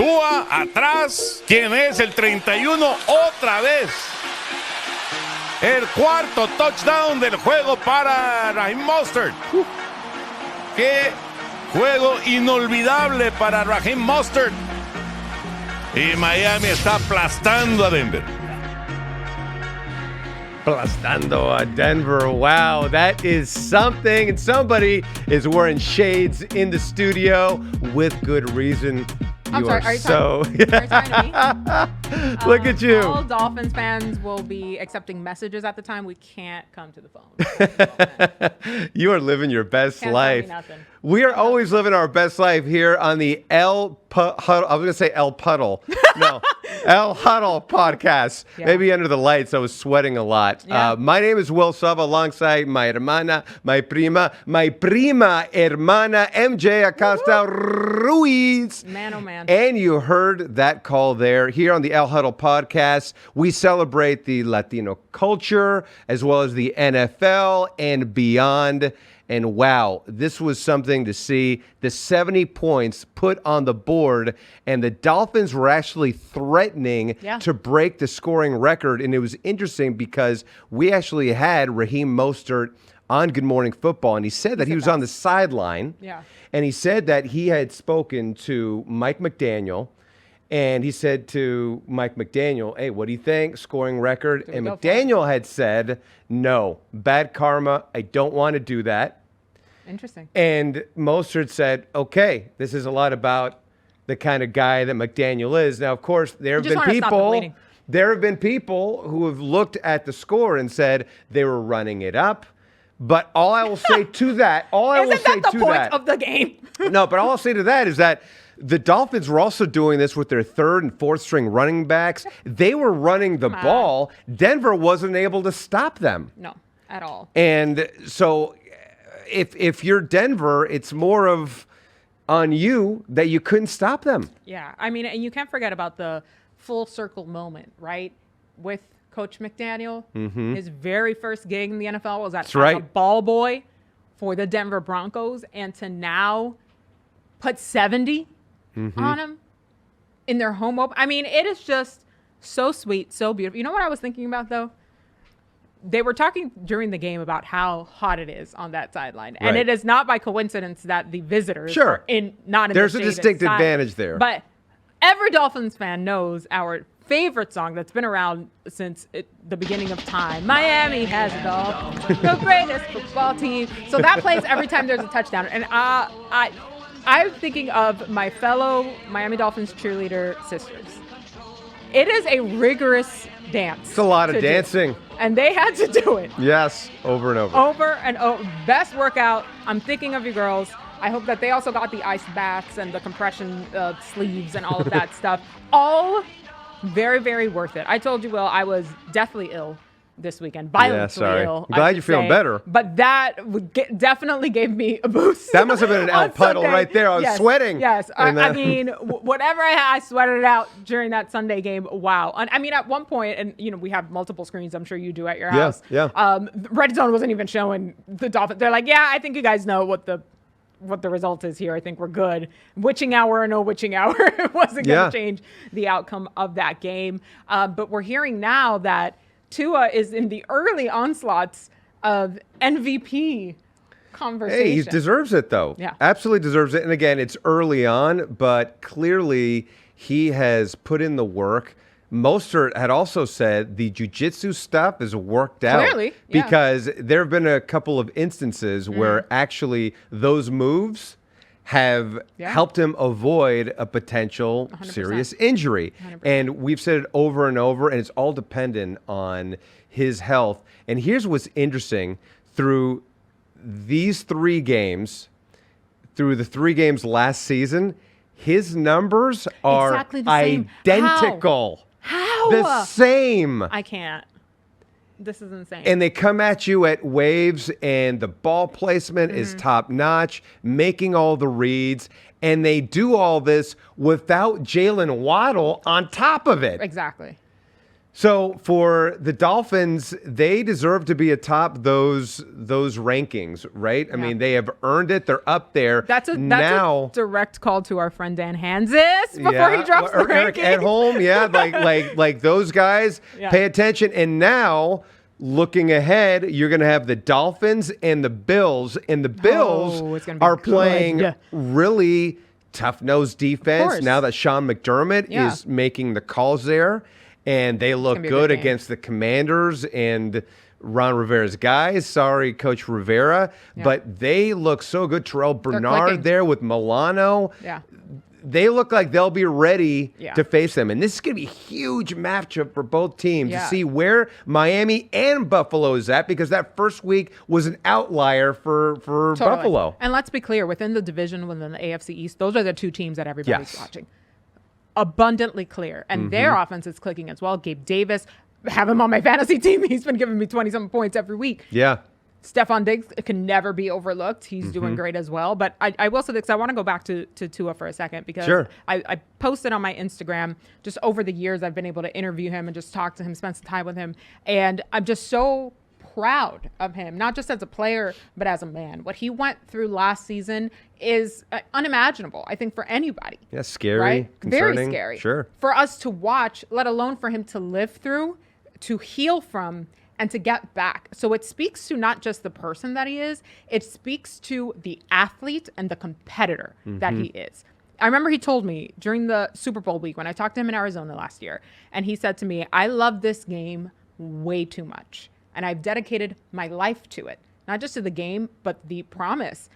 Tua atrás. ¿Quién es el 31? Otra vez. El cuarto touchdown del juego para Raheem Mostert. Qué juego inolvidable para Raheem Mostert. Y Miami está aplastando a Denver. Aplastando a Denver. Wow, that is something. And somebody is wearing shades in the studio with good reason. I'm sorry, are you talking to me? Look at you. All Dolphins fans will be accepting messages at the time. We can't come to the phone. You are living your best Can't life. tell me nothing. We are always living our best life here on the Huddle. I was going to say El Puddle. No, El Huddle podcast. Yeah. Maybe under the lights, I was sweating a lot. Yeah. My name is Will Sava, alongside my prima hermana, MJ Acosta Ruiz. Man, oh man. And you heard that call there. Here on the El Huddle podcast, we celebrate the Latino culture as well as the NFL and beyond. And wow, this was something to see. The 70 points put on the board, and the Dolphins were actually threatening to break the scoring record. And it was interesting because we actually had Raheem Mostert on Good Morning Football, and he said that he was on the sideline. Yeah. And he said that he had spoken to Mike McDaniel, and he said to Mike McDaniel, hey, what do you think? Scoring record? And McDaniel had said, no, bad karma. I don't want to do that. Interesting. And Mostert said, okay, this is a lot about the kind of guy that McDaniel is. Now, of course, there have been people who have looked at the score and said they were running it up. But all I will say to that, Isn't that the point of the game? No, but all I'll say to that is that the Dolphins were also doing this with their third and fourth string running backs. They were running the ball. Denver wasn't able to stop them. No, at all. And so if you're Denver, it's more of on you that you couldn't stop them. Yeah, I mean, and you can't forget about the full circle moment, right? With Coach McDaniel, his very first gig in the NFL was as a ball boy for the Denver Broncos, and to now put 70 on him in their home open. I mean, it is just so sweet, so beautiful. You know what I was thinking about, though? They were talking during the game about how hot it is on that sideline. And it is not by coincidence that the visitors are not in There's a distinct advantage there. But every Dolphins fan knows our favorite song that's been around since the beginning of time. Miami has it all. The greatest football team. So that plays every time there's a touchdown. And I'm thinking of my fellow Miami Dolphins cheerleader sisters. It is a rigorous dance. It's a lot of dancing. Do. And they had to do it. Yes, over and over. Over and over. Best workout. I'm thinking of you girls. I hope that they also got the ice baths and the compression sleeves and all of that stuff. All very, very worth it. I told you, Will, I was deathly ill this weekend. Violently ill. I'm glad you're feeling better. But that definitely gave me a boost. That must have been an El Puddle right there. I was sweating. Yes. I mean, whatever I had, I sweated it out during that Sunday game. Wow. And I mean, at one point, and you know, we have multiple screens. I'm sure you do at your house. Yeah. RedZone wasn't even showing the Dolphins. They're like, yeah, I think you guys know what the result is here. I think we're good. Witching hour or no witching hour, it wasn't going to change the outcome of that game. But we're hearing now that Tua is in the early onslaughts of MVP conversation. Hey, he deserves it, though. Yeah. Absolutely deserves it. And again, it's early on, but clearly he has put in the work. Mostert had also said the jiu-jitsu stuff is worked out. Clearly, yeah. Because there have been a couple of instances where actually those moves have helped him avoid a potential 100%. Serious injury. 100%. And we've said it over and over, and it's all dependent on his health. And here's what's interesting. Through these 3 games, through the 3 games last season, his numbers are exactly the same. identical. How? The same. I can't. This is insane. And they come at you at waves, and the ball placement is top notch, making all the reads, and they do all this without Jalen Waddle on top of it. Exactly. So for the Dolphins, they deserve to be atop those rankings, right? I mean, they have earned it. They're up there. That's a direct call to our friend Dan Hansis before he drops the rankings. At home, like those guys, pay attention. And now, looking ahead, you're going to have the Dolphins and the Bills, and the Bills are playing really tough-nosed defense now that Sean McDermott is making the calls there. And they look good against the Commanders and Ron Rivera's guys. Sorry, Coach Rivera. Yeah. But they look so good. Terrell Bernard there with Milano. Yeah. They look like they'll be ready to face them. And this is going to be a huge matchup for both teams to see where Miami and Buffalo is at, because that first week was an outlier for Buffalo. And let's be clear, within the division, within the AFC East, those are the two teams that everybody's watching. Abundantly clear. And their offense is clicking as well. Gabe Davis, have him on my fantasy team. He's been giving me 20-something points every week. Yeah. Stephon Diggs can never be overlooked. He's doing great as well. But I will say this, I want to go back to Tua for a second, because I posted on my Instagram, just over the years I've been able to interview him and just talk to him, spend some time with him. And I'm just so proud of him, not just as a player, but as a man. What he went through last season is unimaginable, I think, for anybody. Yeah, scary. Right? Concerning. Very scary. Sure. For us to watch, let alone for him to live through, to heal from, and to get back. So it speaks to not just the person that he is, it speaks to the athlete and the competitor that he is. I remember he told me during the Super Bowl week when I talked to him in Arizona last year, and he said to me, I love this game way too much. And I've dedicated my life to it, not just to the game, but the promise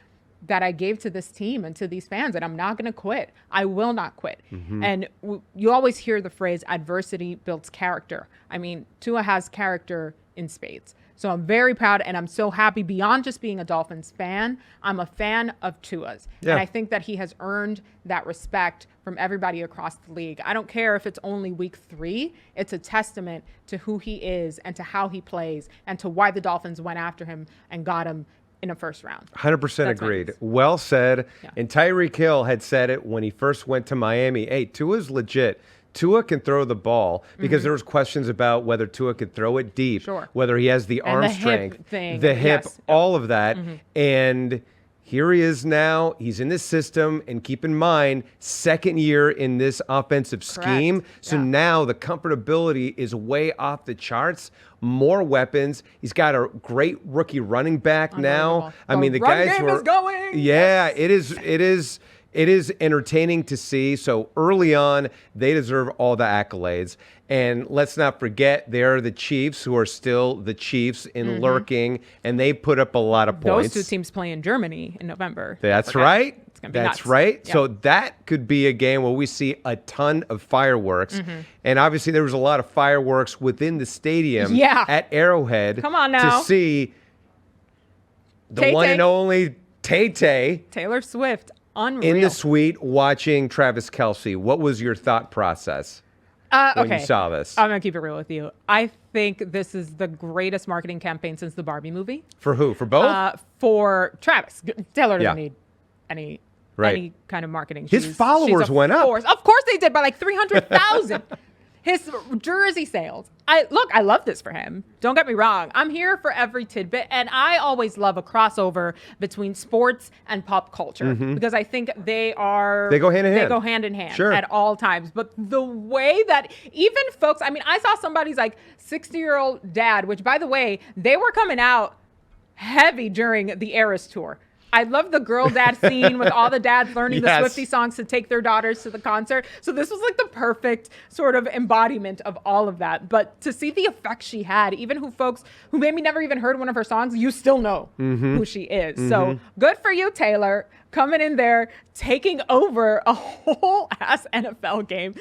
that I gave to this team and to these fans, and I'm not going to quit. I will not quit. And you always hear the phrase, adversity builds character. I mean, Tua has character in spades. So I'm very proud, and I'm so happy. Beyond just being a Dolphins fan, I'm a fan of Tua's. Yeah. And I think that he has earned that respect from everybody across the league. I don't care if it's only week 3. It's a testament to who he is and to how he plays and to why the Dolphins went after him and got him in a first round. 100% agreed. Well said. Yeah. And Tyreek Hill had said it when he first went to Miami. Hey, Tua's legit. Tua can throw the ball, because there was questions about whether Tua could throw it deep, whether he has the arm strength, the hip, all of that. And here he is now. He's in this system. And keep in mind, second year in this offensive scheme. So now the comfortability is way off the charts. More weapons. He's got a great rookie running back now. I mean, the guys game is going. Yeah, it is. It is entertaining to see. So early on, they deserve all the accolades. And let's not forget, they're the Chiefs, who are still the Chiefs in lurking, and they put up a lot of points. Those two teams play in Germany in November. That's right. It's gonna be That's nuts. right. Yeah. So that could be a game where we see a ton of fireworks. And obviously, there was a lot of fireworks within the stadium at Arrowhead. Come on now. To see the one and only Tay-Tay. Taylor Swift. Unreal. In the suite watching Travis Kelce. What was your thought process when you saw this? I'm going to keep it real with you. I think this is the greatest marketing campaign since the Barbie movie. For who? For both? For Travis. Taylor doesn't need any kind of marketing. His followers went up. Of course they did, by like 300,000. His jersey sales. I love this for him. Don't get me wrong. I'm here for every tidbit. And I always love a crossover between sports and pop culture, because I think they go hand in hand. They go hand in hand at all times. But the way that even folks, I mean, I saw somebody's like 60-year-old dad, which, by the way, they were coming out heavy during the Eras tour. I love the girl dad scene with all the dads learning the Swiftie songs to take their daughters to the concert. So this was like the perfect sort of embodiment of all of that. But to see the effect she had, even folks who maybe never even heard one of her songs, you still know who she is. So good for you, Taylor, coming in there, taking over a whole ass NFL game.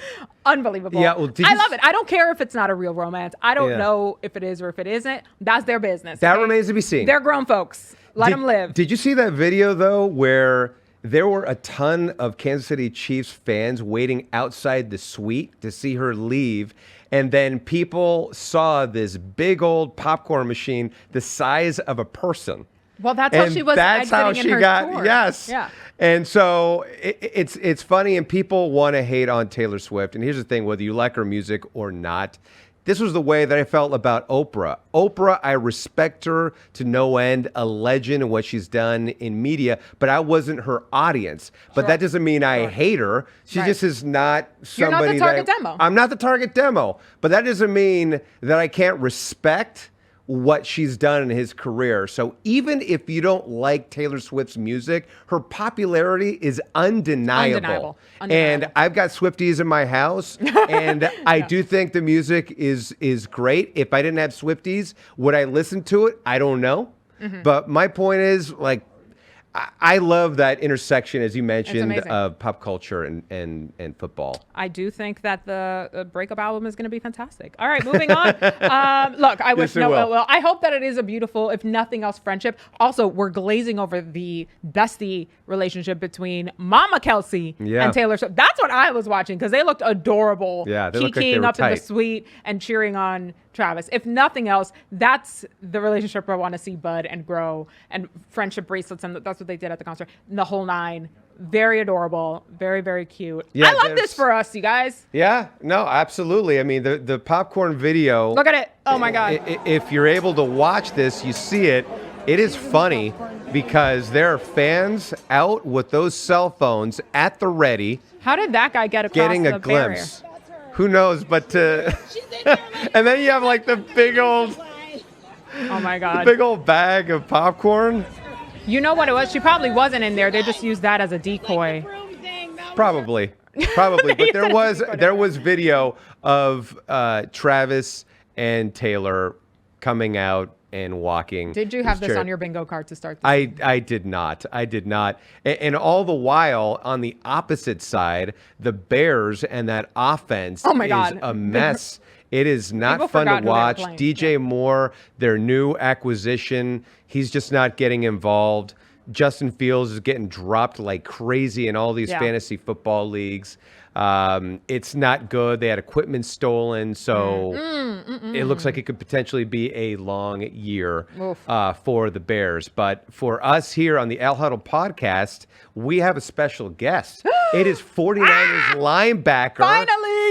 Unbelievable. Yeah, well, I love it. I don't care if it's not a real romance. I don't know if it is or if it isn't. That's their business. That remains to be seen. They're grown folks. Let them live. Did you see that video, though, where there were a ton of Kansas City Chiefs fans waiting outside the suite to see her leave? And then people saw this big old popcorn machine the size of a person. Well, that's how she was. That's how she got. Tour. Yes. Yeah. And so it's funny, and people want to hate on Taylor Swift. And here's the thing: whether you like her music or not, this was the way that I felt about Oprah. Oprah, I respect her to no end, a legend in what she's done in media, but I wasn't her audience. But that doesn't mean I hate her. She just is not somebody You're not the target demo. I'm not the target demo, but that doesn't mean that I can't respect what she's done in his career. So even if you don't like Taylor Swift's music, her popularity is undeniable. And I've got Swifties in my house, and I do think the music is great. If I didn't have Swifties, would I listen to it? I don't know. But my point is, like, I love that intersection, as you mentioned, of pop culture and football. I do think that the breakup album is going to be fantastic. All right, moving on. Look, I wish no ill will. I hope that it is a beautiful, if nothing else, friendship. Also, we're glazing over the bestie relationship between Mama Kelsey and Taylor Swift. That's what I was watching because they looked adorable. Yeah, they looked like they were up tight. in the suite and cheering on Travis. If nothing else, that's the relationship I want to see bud and grow, and friendship bracelets, and that's what they did at the concert. The whole nine. Very adorable. Very, very cute. Yeah, I love this for us, you guys. Yeah, no, absolutely. I mean, the popcorn video. Look at it. Oh, my God. If you're able to watch this, you see it. It is funny because there are fans out with those cell phones at the ready. How did that guy get across getting a glimpse? Barrier? Who knows? But and then you have like the big old. Oh my God! The big old bag of popcorn. You know what it was? She probably wasn't in there. They just used that as a decoy. Probably. But there was video of Travis and Taylor coming out and walking. Did you have this on your bingo card to start? I did not. And all the while, on the opposite side, the Bears and that offense is a mess. It is not fun to watch. DJ Moore, their new acquisition, he's just not getting involved. Justin Fields is getting dropped like crazy in all these fantasy football leagues. It's not good. They had equipment stolen, so it looks like it could potentially be a long year for the Bears. But for us here on the El Huddle podcast, we have a special guest. It is 49ers linebacker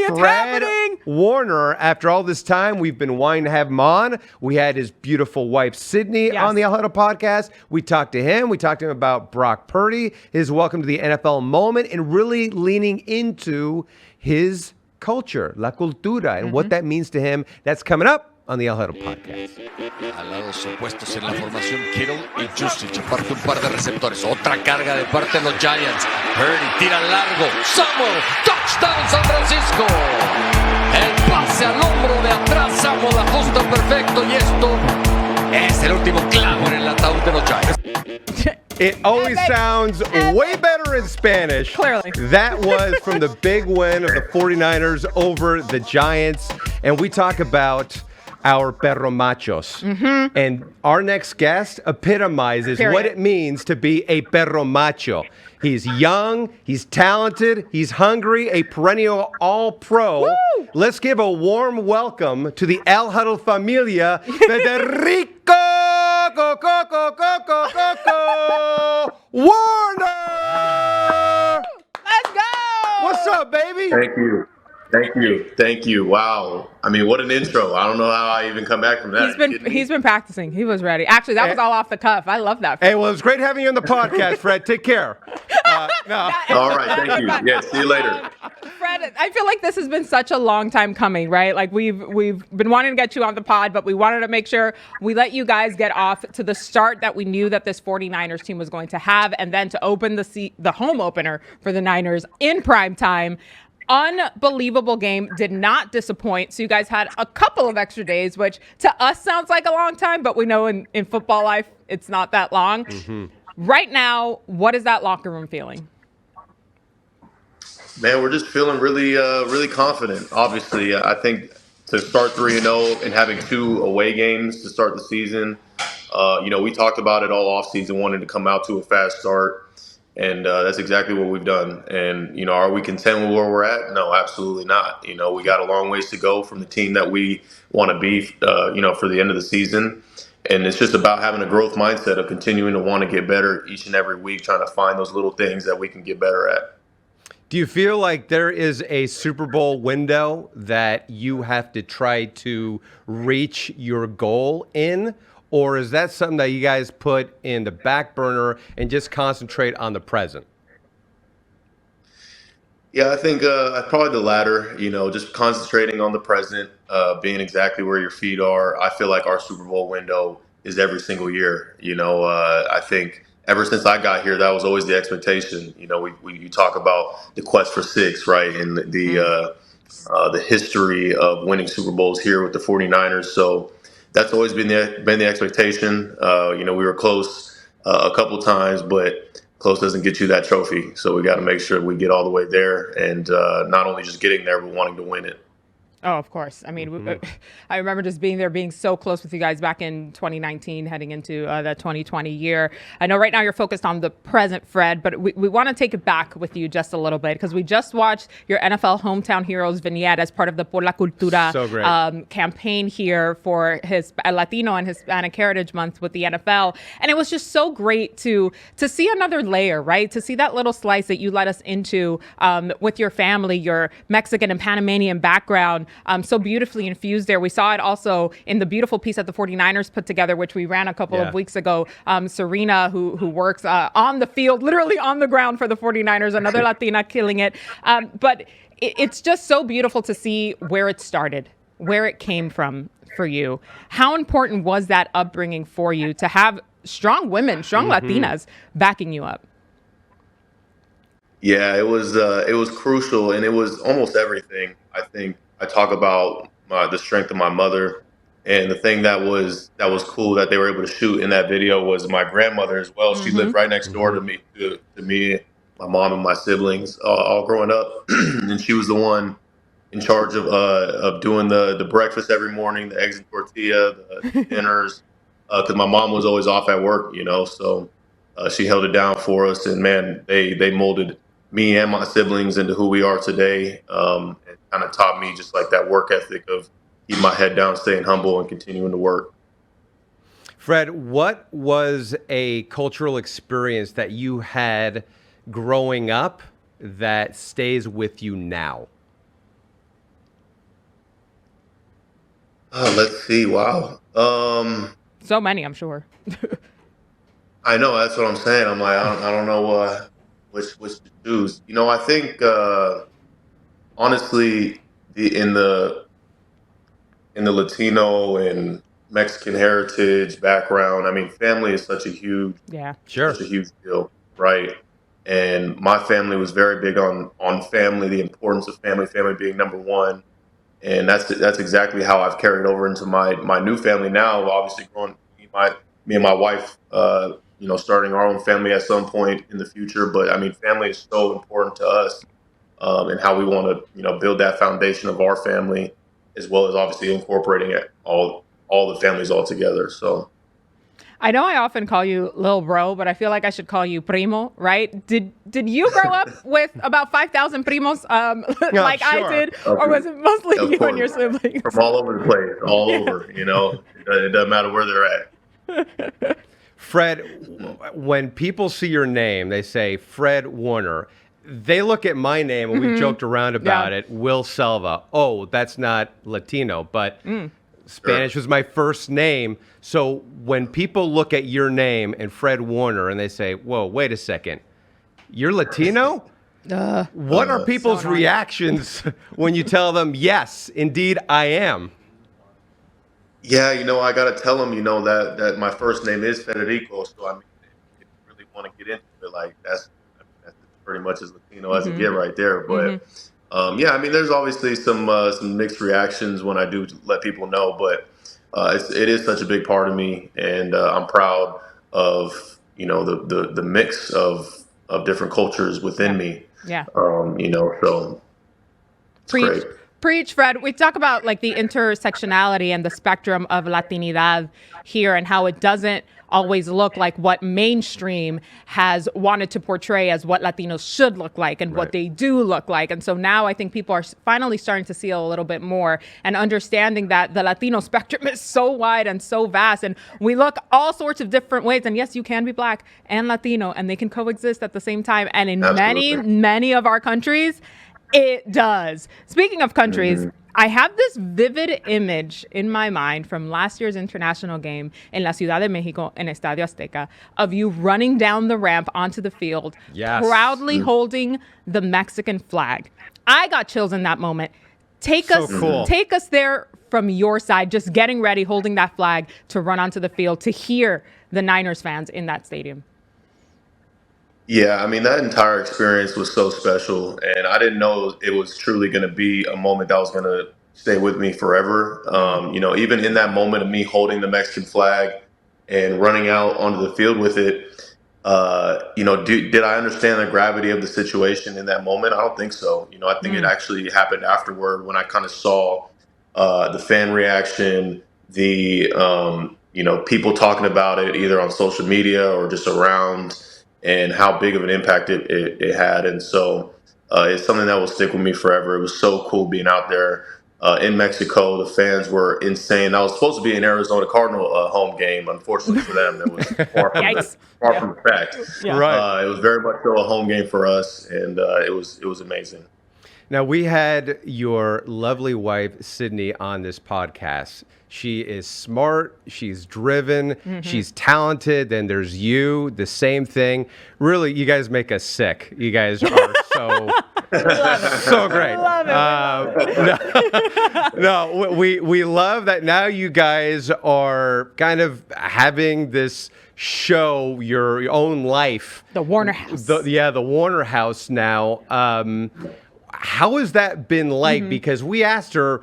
Fred Warner. After all this time, we've been wanting to have him on. We had his beautiful wife, Sydney, on the El Huddle podcast. We talked to him. We talked to him about Brock Purdy, his welcome to the NFL moment, and really leaning into his culture, la cultura, and what that means to him. That's coming up on the El Huddle podcast. Al lados opuestos en la formación, Kittle y Juszczyk aparte un par de receptores. Otra carga de parte de los Giants. Purdy tira largo. Samuel, touchdown San Francisco. El pase al hombro de atrás. Samuel ajusta perfecto y esto es el último clavo en el ataúd de los Giants. It always sounds way better in Spanish. Clearly. That was from the big win of the 49ers over the Giants. And we talk about our perro machos. And our next guest epitomizes what it means to be a perro macho. He's young, he's talented, he's hungry, a perennial all-pro. Woo! Let's give a warm welcome to the El Huddle familia, Federico Warner! Let's go! What's up, baby? Thank you. Wow. I mean, what an intro. I don't know how I even come back from that. He's been practicing. He was ready. Actually, that was all off the cuff. I love that. Hey, well, it was great having you on the podcast, Fred. Take care. No. All right. Thank you. Yeah, see you later. Fred, I feel like this has been such a long time coming, right? Like we've been wanting to get you on the pod, but we wanted to make sure we let you guys get off to the start that we knew that this 49ers team was going to have, and then to open the home opener for the Niners in prime time. Unbelievable game, did not disappoint. So you guys had a couple of extra days, which to us sounds like a long time, but we know in football life, it's not that long. Right now, what is that locker room feeling? Man, we're just feeling really confident. Obviously, I think to start 3-0 and having 2 away games to start the season, we talked about it all offseason, wanting to come out to a fast start. And that's exactly what we've done. And, are we content with where we're at? No, absolutely not. We got a long ways to go from the team that we want to be, for the end of the season. And it's just about having a growth mindset of continuing to want to get better each and every week, trying to find those little things that we can get better at. Do you feel like there is a Super Bowl window that you have to try to reach your goal in? Or is that something that you guys put in the back burner and just concentrate on the present? Yeah, I think probably the latter, just concentrating on the present, being exactly where your feet are. I feel like our Super Bowl window is every single year. I think ever since I got here, that was always the expectation. You talk about the quest for six, right? And the history of winning Super Bowls here with the 49ers. So that's always been the expectation. We were close a couple times, but close doesn't get you that trophy. So we got to make sure we get all the way there, and not only just getting there, but wanting to win it. Oh, of course. I mean, I remember just being there, being so close with you guys back in 2019, heading into the 2020 year. I know right now you're focused on the present, Fred, but we want to take it back with you just a little bit because we just watched your NFL Hometown Heroes vignette as part of the Por la Cultura campaign here for his Latino and Hispanic Heritage Month with the NFL. And it was just so great to see another layer, right? To see that little slice that you led us into with your family, your Mexican and Panamanian background. So beautifully infused there. We saw it also in the beautiful piece that the 49ers put together, which we ran a couple of weeks ago. Serena, who works on the field, literally on the ground for the 49ers, another Latina killing it. But it's just so beautiful to see where it started, where it came from for you. How important was that upbringing for you to have strong women, strong Latinas backing you up? Yeah, it was crucial, and it was almost everything. I think I talk about the strength of my mother, and the thing that was cool that they were able to shoot in that video was my grandmother as well. She lived right next door to me, my mom and my siblings, all growing up, and she was the one in charge of doing the breakfast every morning, the eggs and tortilla, the dinners, because my mom was always off at work, so she held it down for us, and man, they molded me and my siblings into who we are today, and kind of taught me just like that work ethic of keep my head down, staying humble, and continuing to work. Fred, what was a cultural experience that you had growing up that stays with you now? Let's see. Wow. So many, I'm sure. I know. That's what I'm saying. I'm like, I don't know which to choose. I think honestly, in the Latino and Mexican heritage background, I mean, family is such a huge, such a huge deal, right? And my family was very big on family, the importance of family being number one. And that's exactly how I've carried over into my new family now. Obviously, me and my wife, starting our own family at some point in the future. But I mean, family is so important to us, and how we want to build that foundation of our family, as well as obviously incorporating all the families all together. So. I know I often call you Lil Bro, but I feel like I should call you Primo, right? Did you grow up with about 5,000 primos like I did? Or was it mostly you and your siblings? From all over the place, all over, It doesn't matter where they're at. Fred, when people see your name, they say Fred Warner. They look at my name, and we joked around about it, Will Selva. Oh, that's not Latino, but... Spanish was my first name. So when people look at your name and Fred Warner and they say, whoa, wait a second, you're Latino? What are people's reactions when you tell them, yes, indeed, I am? Yeah, I got to tell them, that my first name is Federico. So, I mean, if you really want to get into it, like, that's pretty much as Latino as it get right there. But yeah, I mean, there's obviously some mixed reactions when I do let people know, but it is such a big part of me, and I'm proud of the mix of different cultures within me. Yeah. So it's great. Preach, Fred. We talk about like the intersectionality and the spectrum of Latinidad here and how it doesn't always look like what mainstream has wanted to portray as what Latinos should look like and what they do look like. And so now I think people are finally starting to see a little bit more and understanding that the Latino spectrum is so wide and so vast. And we look all sorts of different ways. And yes, you can be Black and Latino and they can coexist at the same time. And in many of our countries, it does. Speaking of countries, I have this vivid image in my mind from last year's international game in La Ciudad de Mexico in Estadio Azteca of you running down the ramp onto the field, proudly holding the Mexican flag. I got chills in that moment. Take us there from your side, just getting ready, holding that flag to run onto the field to hear the Niners fans in that stadium. Yeah, I mean, that entire experience was so special, and I didn't know it was truly going to be a moment that was going to stay with me forever. Even in that moment of me holding the Mexican flag and running out onto the field with it, did I understand the gravity of the situation in that moment? I don't think so. I think it actually happened afterward when I kind of saw the fan reaction, the people talking about it either on social media or just around, and how big of an impact it had. And so it's something that will stick with me forever. It was so cool being out there in Mexico. The fans were insane. I was supposed to be an Arizona Cardinal home game. Unfortunately for them, it was far from the fact. Yeah. It was very much so a home game for us, and it was amazing. Now, we had your lovely wife, Sydney, on this podcast. She is smart, she's driven, she's talented, then there's you, the same thing. Really, you guys make us sick. You guys are so great. We love that now you guys are kind of having this show, your own life. The Warner House. The Warner House now. How has that been like? Because we asked her,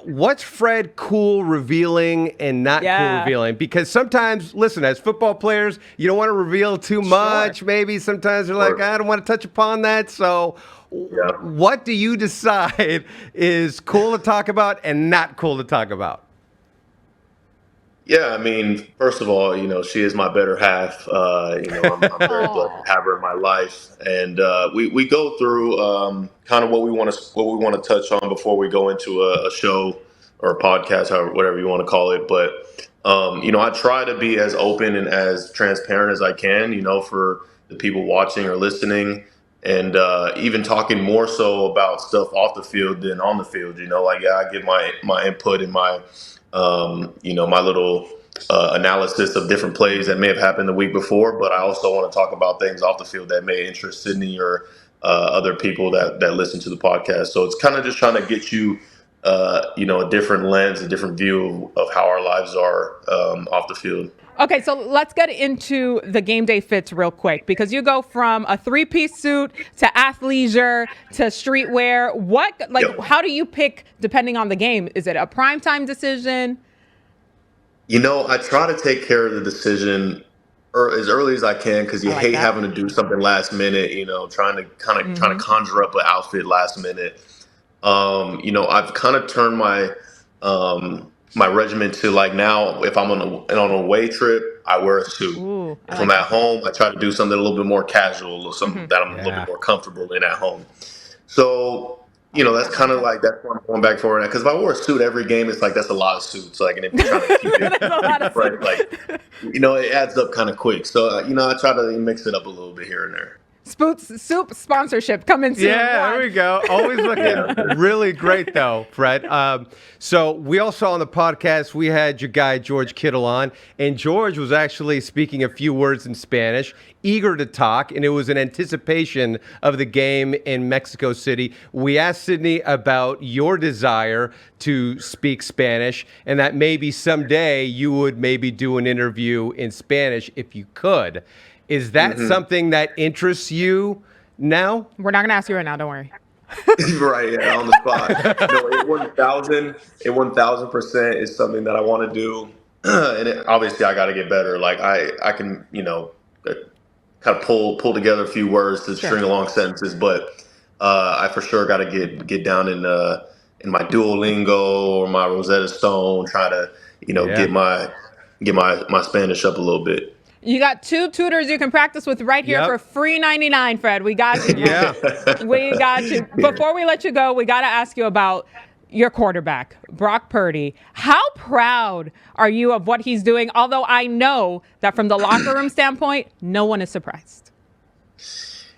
what's Fred cool revealing and not cool revealing? Because sometimes, listen, as football players, you don't want to reveal too much. Maybe sometimes they're like, I don't want to touch upon that. So what do you decide is cool to talk about and not cool to talk about? Yeah, I mean, first of all, she is my better half. I'm very blessed to have her in my life, and we go through kind of what we want to touch on before we go into a show or a podcast, whatever you want to call it. But I try to be as open and as transparent as I can, for the people watching or listening, and even talking more so about stuff off the field than on the field. I give my input and my my little analysis of different plays that may have happened the week before, but I also want to talk about things off the field that may interest Sydney or other people that listen to the podcast. So it's kind of just trying to get you, a different lens, a different view of how our lives are off the field. Okay, so let's get into the game day fits real quick, because you go from a 3-piece suit to athleisure to streetwear. How do you pick depending on the game? Is it a primetime decision? I try to take care of the decision as early as I can, because you hate having to do something last minute, trying to conjure up an outfit last minute. I've kind of turned my regimen to now, if I'm on an away trip, I wear a suit. If I'm at home, I try to do something a little bit more casual or something that I'm a little bit more comfortable in at home. So, that's kind of that's what I'm going back for. Because if I wore a suit every game, it's that's a lot of suits. And if you're trying to keep it fresh, it adds up kind of quick. So, I try to mix it up a little bit here and there. Soup sponsorship coming soon. Yeah, there we go. Always looking really great, though, Fred. So we also on the podcast, we had your guy, George Kittle, on. And George was actually speaking a few words in Spanish, eager to talk. And it was in anticipation of the game in Mexico City. We asked Sydney about your desire to speak Spanish and that maybe someday you would maybe do an interview in Spanish if you could. Is that something that interests you now? We're not going to ask you right now. Don't worry. Right, yeah, on the spot. It 1,000% is something that I want to do. And obviously I got to get better. I can, kind of pull together a few words to string along sentences, but I for sure got to get down and Duolingo or my Rosetta Stone, try to get my Spanish up a little bit. You got 2 tutors you can practice with right here for free 99, Fred. We got you. Yeah. We got you. Before we let you go, we got to ask you about your quarterback, Brock Purdy. How proud are you of what he's doing? Although I know that from the locker room standpoint, no one is surprised.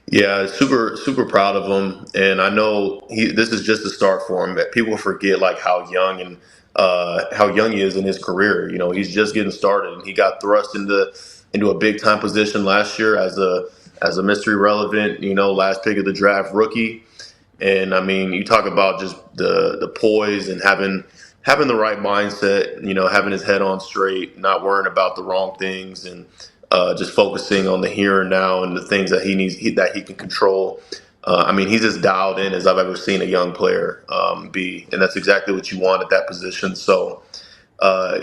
Yeah, super proud of him, and I know this is just a start for him. People forget like how young he is in his career. He's just getting started, and he got thrust into a big time position last year as a mystery relevant, last pick of the draft rookie. And I mean, you talk about just the poise and having the right mindset, having his head on straight, not worrying about the wrong things, and just focusing on the here and now and the things that that he can control. I mean, he's as dialed in as I've ever seen a young player be, and that's exactly what you want at that position. So,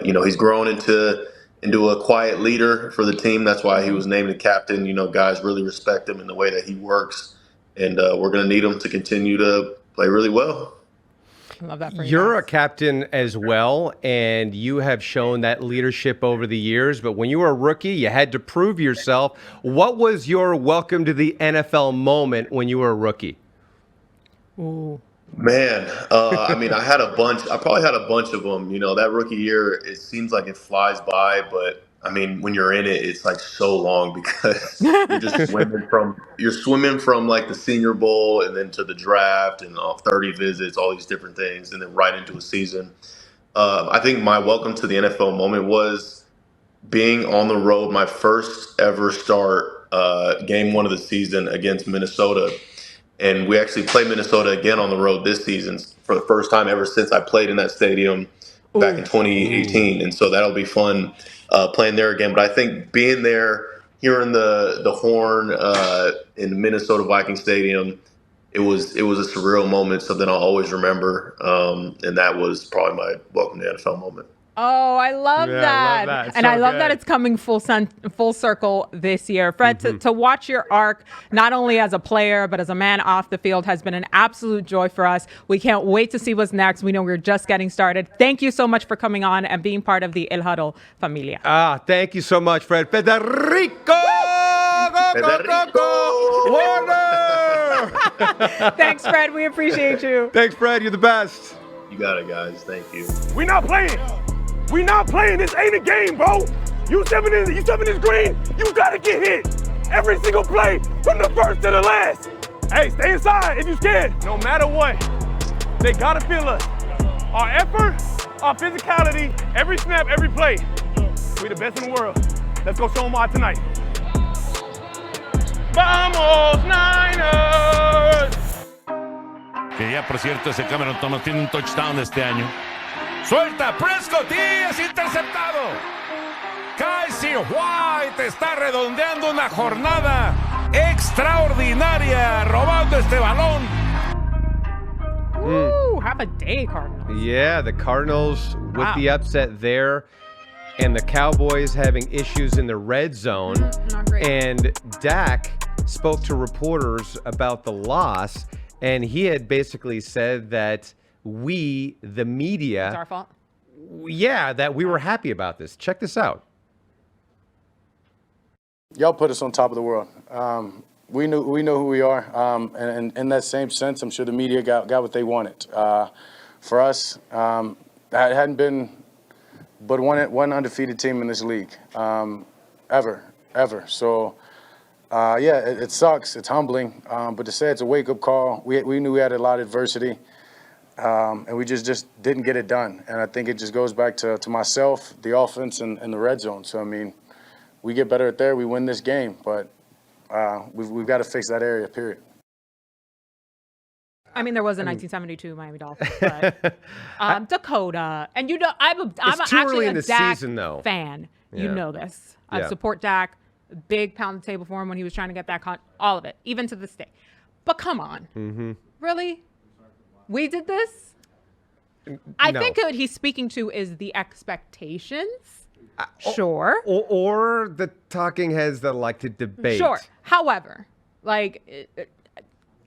he's grown into a quiet leader for the team. That's why he was named the captain. Guys really respect him in the way that he works, and we're going to need him to continue to play really well. I love that for you. You're a captain as well, and you have shown that leadership over the years. But when you were a rookie, you had to prove yourself. What was your welcome to the NFL moment when you were a rookie? Ooh. Man, I mean, I had a bunch. I probably had a bunch of them. That rookie year, it seems like it flies by, but I mean, when you're in it, it's like so long because you're just swimming from like the Senior Bowl and then to the draft and 30 visits, all these different things, and then right into a season. I think my welcome to the NFL moment was being on the road, my first ever start, game 1 of the season against Minnesota. And we actually played Minnesota again on the road this season for the first time ever since I played in that stadium back in 2018. And so that'll be fun playing there again. But I think being there, hearing the horn in the Minnesota Viking Stadium, it was a surreal moment, something I'll always remember. And that was probably my welcome to the NFL moment. Oh, I love that. And I love that it's coming full circle this year. Fred, to watch your arc, not only as a player, but as a man off the field, has been an absolute joy for us. We can't wait to see what's next. We know we're just getting started. Thank you so much for coming on and being part of the El Huddle familia. Thank you so much, Fred. Federico! Warner! Thanks, Fred. We appreciate you. Thanks, Fred. You're the best. You got it, guys. Thank you. We not playing. We not playing. This ain't a game, bro. You stepping this green, you gotta get hit. Every single play, from the first to the last. Hey, stay inside if you scared. No matter what, they gotta feel us. Our effort, our physicality, every snap, every play. We the best in the world. Let's go show them why tonight. Vamos, Niners! Que ya, por cierto, ese Cameron Thomas tiene un touchdown este año. Suelta Prescott y es interceptado. Casey White está redondeando una jornada extraordinaria robando este balón. Ooh, have a day, Cardinals. Yeah, the Cardinals with the upset there, and the Cowboys having issues in the red zone. Not great. And Dak spoke to reporters about the loss, and he had basically said that we, the media, It's our fault. Yeah, that we were happy about this. Check this out. Y'all put us on top of the world. We know who we are, and in that same sense, I'm sure the media got what they wanted. For us, it hadn't been but one undefeated team in this league, ever. So, it sucks. It's humbling, but to say it's a wake-up call, we knew we had a lot of adversity. And we just didn't get it done. And I think it just goes back to myself, the offense, and the red zone. So, I mean, we get better at there, we win this game. But we've got to fix that area, period. I mean, there was a 1972 Miami Dolphins, but Dakota. And I'm actually a Dak fan. Yeah. You know this. I support Dak. Big pound the table for him when he was trying to get that all of it, even to this day. But come on. Really? We did this? I think what he's speaking to is the expectations. Sure. Or the talking heads that like to debate. Sure. However,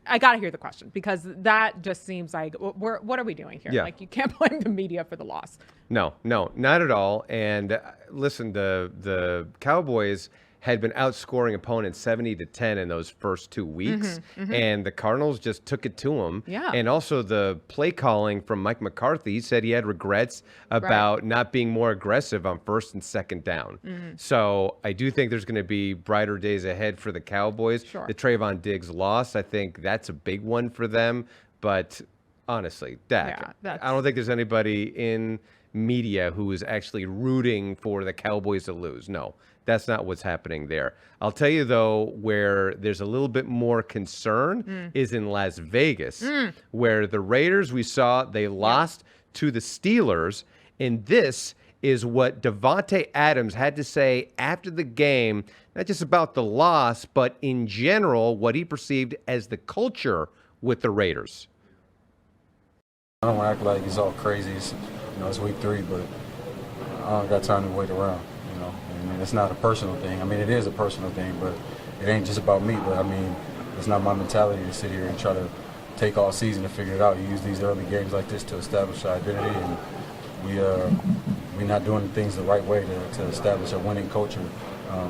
I got to hear the question, because that just seems like, what are we doing here? Yeah. Like, you can't blame the media for the loss. No, not at all. And listen, the Cowboys had been outscoring opponents 70-10 in those first 2 weeks, and the Cardinals just took it to them. Yeah. And also the play calling from Mike McCarthy, he said he had regrets about not being more aggressive on first and second down. So I do think there's going to be brighter days ahead for the Cowboys. Sure. The Trayvon Diggs loss, I think that's a big one for them. But honestly, Dak, I don't think there's anybody in media who is actually rooting for the Cowboys to lose. No, that's not what's happening there. I'll tell you, though, where there's a little bit more concern is in Las Vegas, where the Raiders, we saw, they lost to the Steelers. And this is what Davante Adams had to say after the game, not just about the loss, but in general, what he perceived as the culture with the Raiders. I don't act like it's all crazy. It's week 3, but I don't got time to wait around. I mean, it's not a personal thing. I mean, it is a personal thing, but it ain't just about me. But I mean, it's not my mentality to sit here and try to take all season to figure it out. You use these early games like this to establish our identity, and we're not doing things the right way to establish a winning culture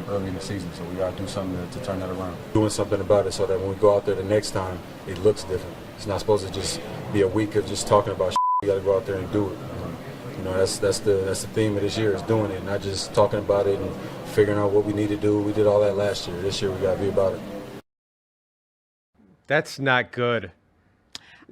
early in the season. So we got to do something to turn that around. Doing something about it so that when we go out there the next time, it looks different. It's not supposed to just be a week of just talking about shit. You got to go out there and do it. That's the theme of this year, is doing it, not just talking about it and figuring out what we need to do. We did all that last year. This year we got to be about it. That's not good.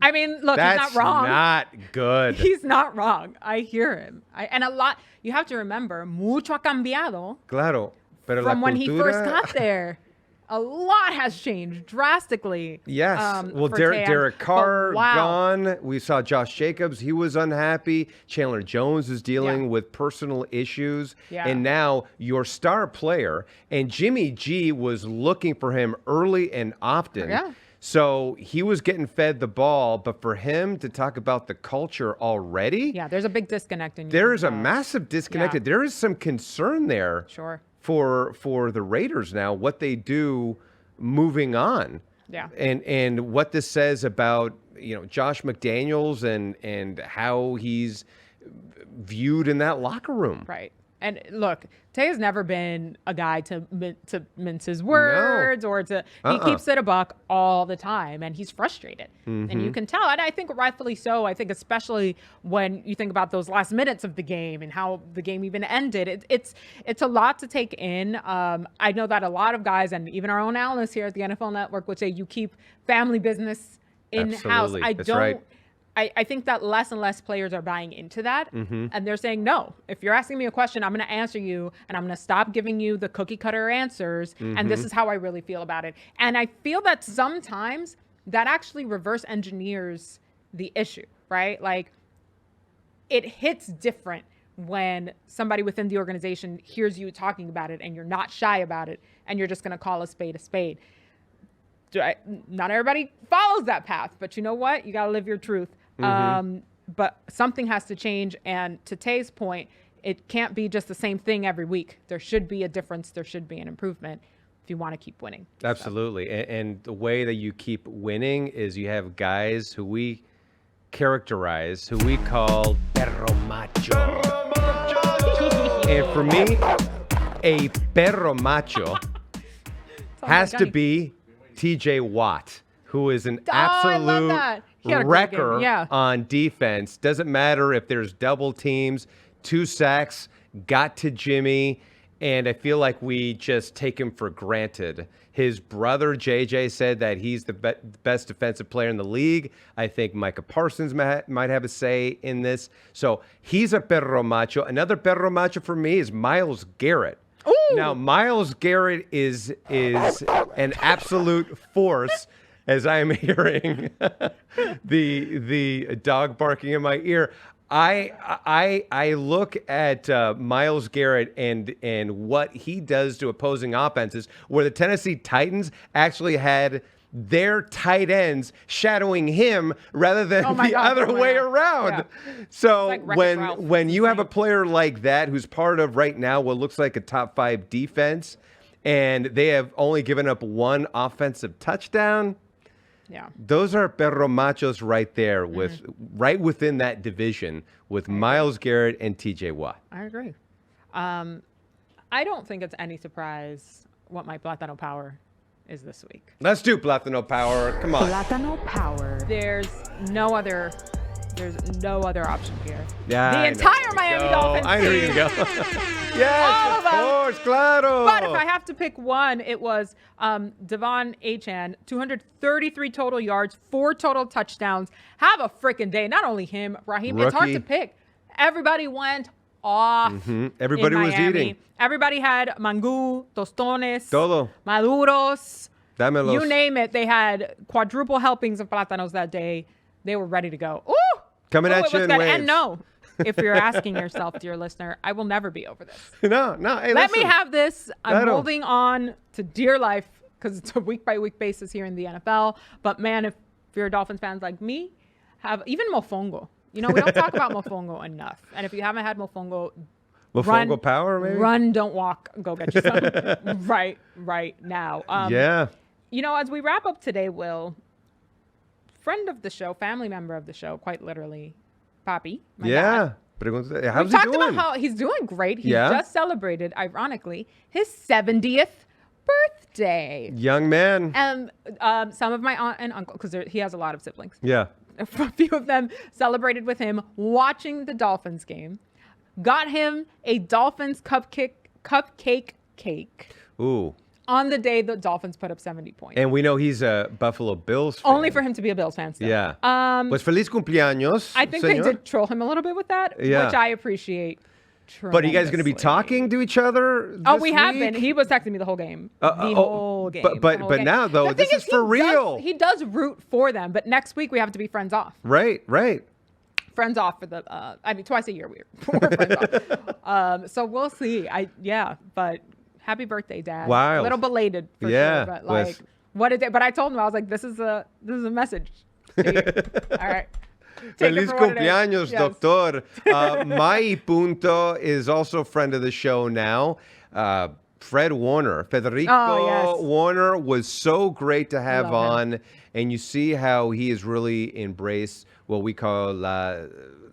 I mean, look, That's he's not wrong. Not good. He's not wrong. I hear him. And a lot, you have to remember, mucho ha cambiado Claro. Pero from la when he first cultura- got there. A lot has changed drastically. Yes. Well, for Derek Carr wow. gone. We saw Josh Jacobs. He was unhappy. Chandler Jones is dealing with personal issues. Yeah. And now your star player, and Jimmy G was looking for him early and often. Yeah. So he was getting fed the ball, but for him to talk about the culture already, Yeah, there's a big disconnect. there is a massive disconnect. Yeah. There is some concern there. Sure. For the Raiders now, what they do moving on. Yeah. And what this says about, Josh McDaniels and how he's viewed in that locker room. Right. And look, Tay has never been a guy to mince his words or to. He keeps it a buck all the time, and he's frustrated, and you can tell. And I think rightfully so. I think especially when you think about those last minutes of the game and how the game even ended. It's a lot to take in. I know that a lot of guys, and even our own analysts here at the NFL Network, would say you keep family business in-house. Absolutely. I think that less and less players are buying into that. And they're saying, no, if you're asking me a question, I'm going to answer you, and I'm going to stop giving you the cookie cutter answers. And this is how I really feel about it. And I feel that sometimes that actually reverse engineers the issue, right? Like, it hits different when somebody within the organization hears you talking about it and you're not shy about it and you're just going to call a spade a spade. Not everybody follows that path, but you know what? You got to live your truth. But something has to change. And to Tay's point, it can't be just the same thing every week. There should be a difference. There should be an improvement if you want to keep winning. Absolutely. And the way that you keep winning is you have guys who we characterize, who we call perro macho. And for me, a perro macho has to be TJ Watt, who is an absolute wrecker on defense. Doesn't matter if there's double teams, 2 sacks, got to Jimmy, and I feel like we just take him for granted. His brother, JJ, said that he's the best defensive player in the league. I think Micah Parsons might have a say in this. So he's a perro macho. Another perro macho for me is Myles Garrett. Ooh. Now, Myles Garrett is an absolute force, as I am hearing the dog barking in my ear. I look at Myles Garrett and what he does to opposing offenses, where the Tennessee Titans actually had their tight ends shadowing him rather than other way around. Yeah. So like when you have a player like that who's part of right now what looks like a top 5 defense, and they have only given up 1 offensive touchdown, Yeah. Those are perro machos right there right within that division with Myles Garrett and TJ Watt. I agree. I don't think it's any surprise what my Plátano Power is this week. Let's do Plátano Power. Come on. Plátano Power. There's no other option here. Yeah, the entire Miami Dolphins I know team. you go. Yes, of course, claro. But if I have to pick one, it was Devon Achane, 233 total yards, 4 total touchdowns. Have a freaking day. Not only him, Raheem. It's hard to pick. Everybody went off. Everybody in was Miami. eating. Everybody had mangú, tostones, Todo. maduros. Dámelos. You name it. They had quadruple helpings of plátanos that day. They were ready to go. Ooh! Coming at you in waves. And no, if you're asking yourself, dear listener, I will never be over this. No. Hey, Let me listen. have this. I'm Claro. holding on to dear life because it's a week-by-week basis here in the NFL. But, man, if you're Dolphins fans like me, have even mofongo. You know, we don't talk about mofongo enough. And if you haven't had mofongo, Mofongo Power, maybe? Run, don't walk. Go get you some right now. Yeah. You know, as we wrap up today, Will, friend of the show, family member of the show, quite literally, Papi. My dad. How's We he talked doing? about how he's doing great. He Yeah. just celebrated, ironically, his 70th birthday. Young man. And some of my aunt and uncle, because he has a lot of siblings, Yeah. a few of them celebrated with him watching the Dolphins game. Got him a Dolphins cupcake cake Ooh. on the day the Dolphins put up 70 points. And we know he's a Buffalo Bills fan. Only for him to be a Bills fan still. Yeah. Pues feliz cumpleaños, I think señor. they did troll him a little bit with that, Yeah. which I appreciate. But are you guys going to be tremendously. talking to each other Oh, this we have week? been. He was texting me the whole game. The whole game. But the whole game. now, though, The thing this is for real. He does root for them, but next week we have to be friends off. Right. Friends off for the, twice a year we're friends off. So we'll see. But happy birthday, Dad. Wild. A little belated for Yeah, sure, but pues. what a day. But I told him, I was like, this is a message to you. All right. Take it Feliz for what it is. cumpleaños, Yes. doctor. Mai Punto is also a friend of the show now. Fred Warner. Federico Warner was so great to have Love him. on. And you see how he has really embraced what we call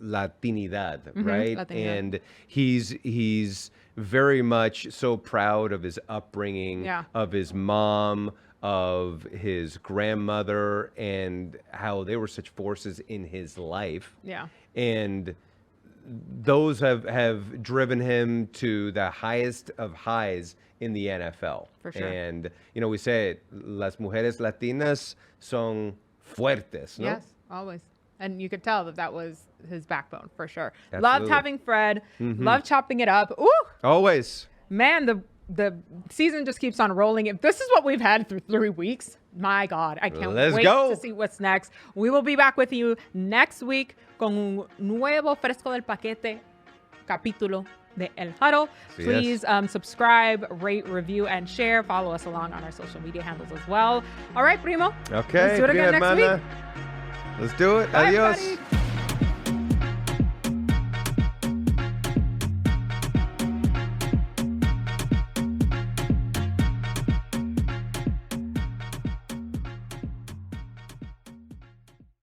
Latinidad, right? Latinidad. And he's very much so proud of his upbringing, of his mom, of his grandmother, and how they were such forces in his life. Yeah. And those have driven him to the highest of highs in the NFL. For sure. And, you know, we say it, las mujeres latinas son fuertes, no? Yes, always. And you could tell that was his backbone for sure. Absolutely. Loved having Fred. Loved chopping it up. Ooh, Always. man, the season just keeps on rolling. If this is what we've had through 3 weeks, my God, I can't Let's wait go. to see what's next. We will be back with you next week con un nuevo fresco del paquete capítulo de El Huddle. Yes. Please subscribe, rate, review, and share. Follow us along on our social media handles as well. All right, primo. Okay. Let's do it again prima next hermana. week. Let's do it. Bye, Adios. everybody.